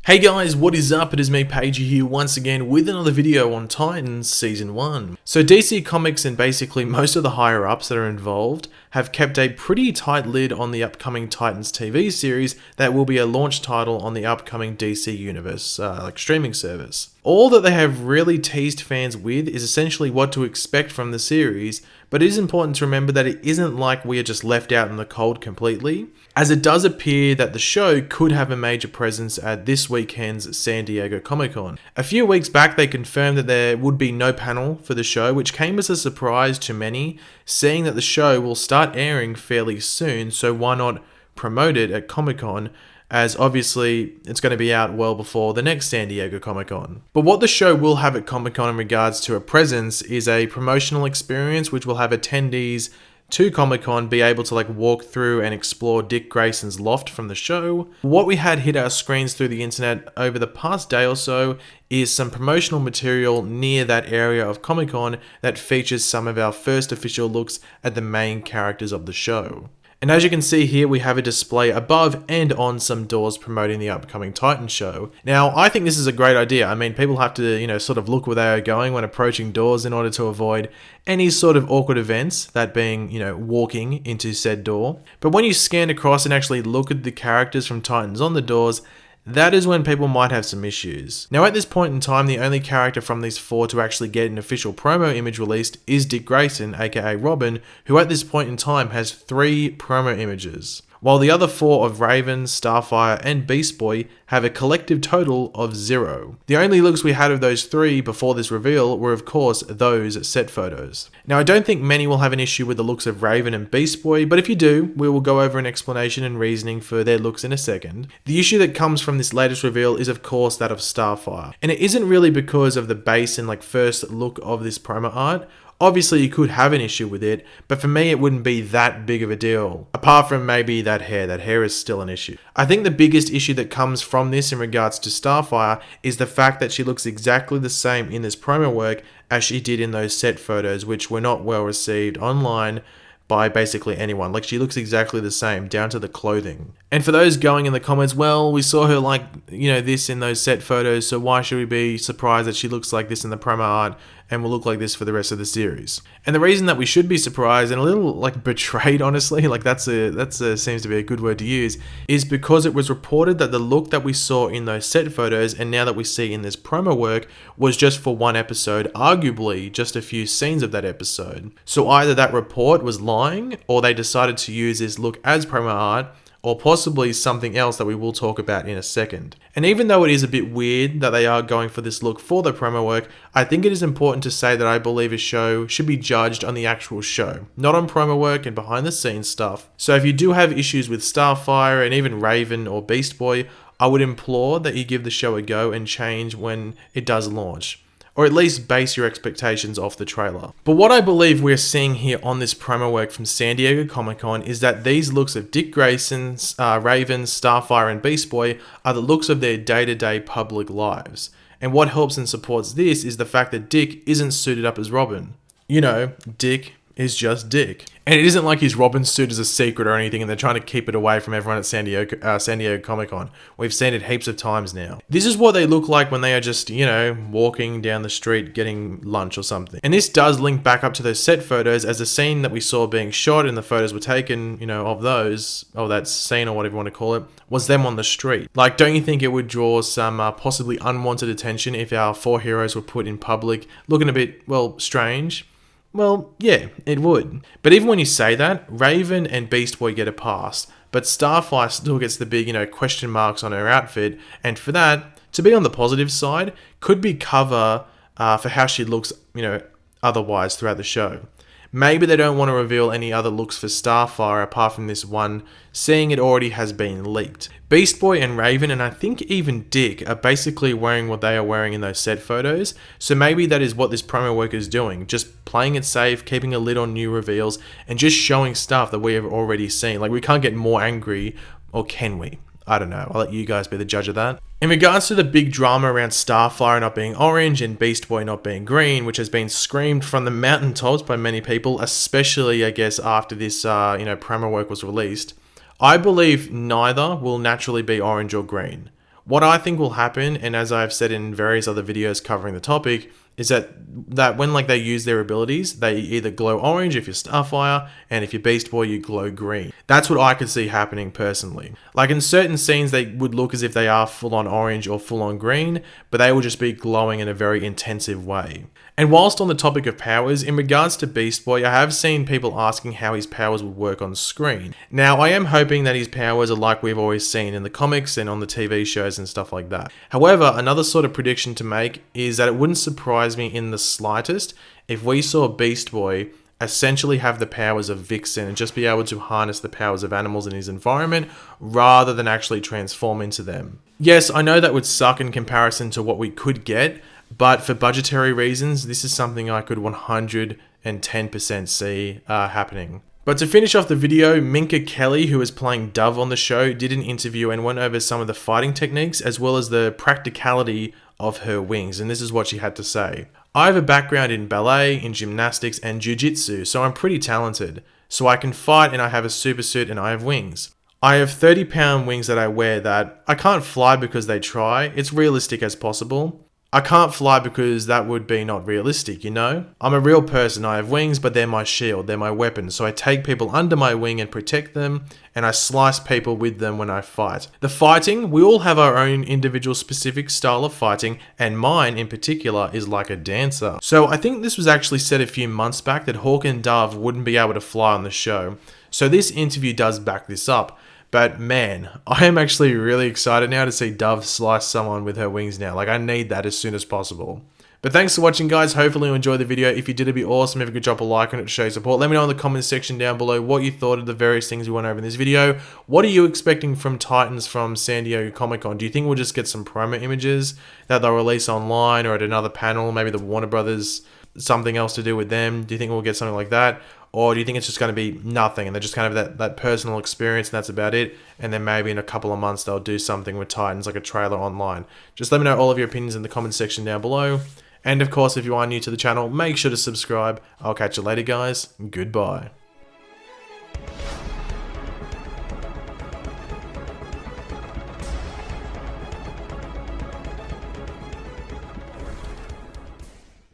Hey guys, what is up? It is me, Pagey here once again with another video on Titans Season 1. So DC Comics and basically most of the higher ups that are involved have kept a pretty tight lid on the upcoming Titans TV series that will be a launch title on the upcoming DC Universe streaming service. All that they have really teased fans with is essentially what to expect from the series, but it is important to remember that it isn't like we are just left out in the cold completely, as it does appear that the show could have a major presence at this weekend's San Diego Comic-Con. A few weeks back they confirmed that there would be no panel for the show, which came as a surprise to many, seeing that the show will start airing fairly soon, so why not promote it at Comic-Con, as obviously it's going to be out well before the next San Diego Comic-Con. But what the show will have at Comic-Con in regards to a presence is a promotional experience which will have attendees to Comic-Con be able to walk through and explore Dick Grayson's loft from the show. What we had hit our screens through the internet over the past day or so is some promotional material near that area of Comic-Con that features some of our first official looks at the main characters of the show. And as you can see here, we have a display above and on some doors promoting the upcoming Titan show. Now, I think this is a great idea. I mean, people have to, sort of look where they are going when approaching doors in order to avoid any sort of awkward events, that being, walking into said door. But when you scan across and actually look at the characters from Titans on the doors, that is when people might have some issues. Now at this point in time, the only character from these four to actually get an official promo image released is Dick Grayson, aka Robin, who at this point in time has 3 promo images, while the other 4 of Raven, Starfire, and Beast Boy have a collective total of 0. The only looks we had of those 3 before this reveal were of course those set photos. Now I don't think many will have an issue with the looks of Raven and Beast Boy, but if you do, we will go over an explanation and reasoning for their looks in a second. The issue that comes from this latest reveal is of course that of Starfire, and it isn't really because of the base and first look of this promo art. Obviously, you could have an issue with it, but for me, it wouldn't be that big of a deal. Apart from maybe that hair. That hair is still an issue. I think the biggest issue that comes from this in regards to Starfire is the fact that she looks exactly the same in this promo work as she did in those set photos, which were not well received online by basically anyone. She looks exactly the same, down to the clothing. And for those going in the comments, well, we saw her this in those set photos, so why should we be surprised that she looks like this in the promo art and will look like this for the rest of the series? And the reason that we should be surprised and a little betrayed, honestly, that's seems to be a good word to use, is because it was reported that the look that we saw in those set photos and now that we see in this promo work was just for one episode, arguably just a few scenes of that episode. So either that report was lying, or they decided to use this look as promo art, or possibly something else that we will talk about in a second. And even though it is a bit weird that they are going for this look for the promo work, I think it is important to say that I believe a show should be judged on the actual show, not on promo work and behind the scenes stuff. So if you do have issues with Starfire and even Raven or Beast Boy, I would implore that you give the show a go and change when it does launch, or at least base your expectations off the trailer. But what I believe we're seeing here on this promo work from San Diego Comic-Con is that these looks of Dick Grayson, Raven, Starfire, and Beast Boy are the looks of their day-to-day public lives. And what helps and supports this is the fact that Dick isn't suited up as Robin. Dick is just Dick. And it isn't like his Robin suit is a secret or anything and they're trying to keep it away from everyone at San Diego Comic-Con. We've seen it heaps of times now. This is what they look like when they are just, walking down the street getting lunch or something. And this does link back up to those set photos, as the scene that we saw being shot and the photos were taken, of that scene or whatever you want to call it, was them on the street. Don't you think it would draw some possibly unwanted attention if our 4 heroes were put in public looking a bit, strange? Well, yeah, it would. But even when you say that, Raven and Beast Boy get a pass, but Starfire still gets the big, question marks on her outfit, and for that, to be on the positive side, could be cover for how she looks, otherwise throughout the show. Maybe they don't want to reveal any other looks for Starfire apart from this one, seeing it already has been leaked. Beast Boy and Raven, and I think even Dick, are basically wearing what they are wearing in those set photos, so maybe that is what this promo work is doing, just playing it safe, keeping a lid on new reveals, and just showing stuff that we have already seen. We can't get more angry, or can we? I don't know, I'll let you guys be the judge of that. In regards to the big drama around Starfire not being orange and Beast Boy not being green, which has been screamed from the mountaintops by many people, especially I guess after this promo work was released, I believe neither will naturally be orange or green. What I think will happen, and as I've said in various other videos covering the topic, is that when like they use their abilities, they either glow orange if you're Starfire, and if you're Beast Boy, you glow green. That's what I could see happening personally. Like in certain scenes, they would look as if they are full on orange or full on green, but they will just be glowing in a very intensive way. And whilst on the topic of powers, in regards to Beast Boy, I have seen people asking how his powers would work on screen. Now, I am hoping that his powers are like we've always seen in the comics and on the TV shows and stuff like that. However, another sort of prediction to make is that it wouldn't surprise me in the slightest if we saw Beast Boy essentially have the powers of Vixen and just be able to harness the powers of animals in his environment rather than actually transform into them. Yes, I know that would suck in comparison to what we could get, but for budgetary reasons, this is something I could 110% see happening. But to finish off the video, Minka Kelly, who is playing Dove on the show, did an interview and went over some of the fighting techniques as well as the practicality of her wings, and this is what she had to say. I have a background in ballet, in gymnastics, and jiu-jitsu, so I'm pretty talented. So I can fight and I have a super suit and I have wings. I have 30-pound wings that I wear that I can't fly because they try. It's realistic as possible. I can't fly because that would be not realistic, you know? I'm a real person, I have wings, but they're my shield, they're my weapon. So I take people under my wing and protect them, and I slice people with them when I fight. The fighting, we all have our own individual specific style of fighting, and mine in particular is like a dancer. So I think this was actually said a few months back that Hawk and Dove wouldn't be able to fly on the show. So this interview does back this up. But man, I am actually really excited now to see Dove slice someone with her wings now. Like, I need that as soon as possible. But thanks for watching, guys. Hopefully you enjoyed the video. If you did, it'd be awesome if you could drop a like on it to show support. Let me know in the comments section down below what you thought of the various things we went over in this video. What are you expecting from Titans from San Diego Comic-Con? Do you think we'll just get some promo images that they'll release online or at another panel? Maybe the Warner Brothers, something else to do with them? Do you think we'll get something like that? Or do you think it's just going to be nothing and they're just kind of that personal experience and that's about it? And then maybe in a couple of months they'll do something with Titans, like a trailer online. Just let me know all of your opinions in the comments section down below. And of course, if you are new to the channel, make sure to subscribe. I'll catch you later, guys. Goodbye.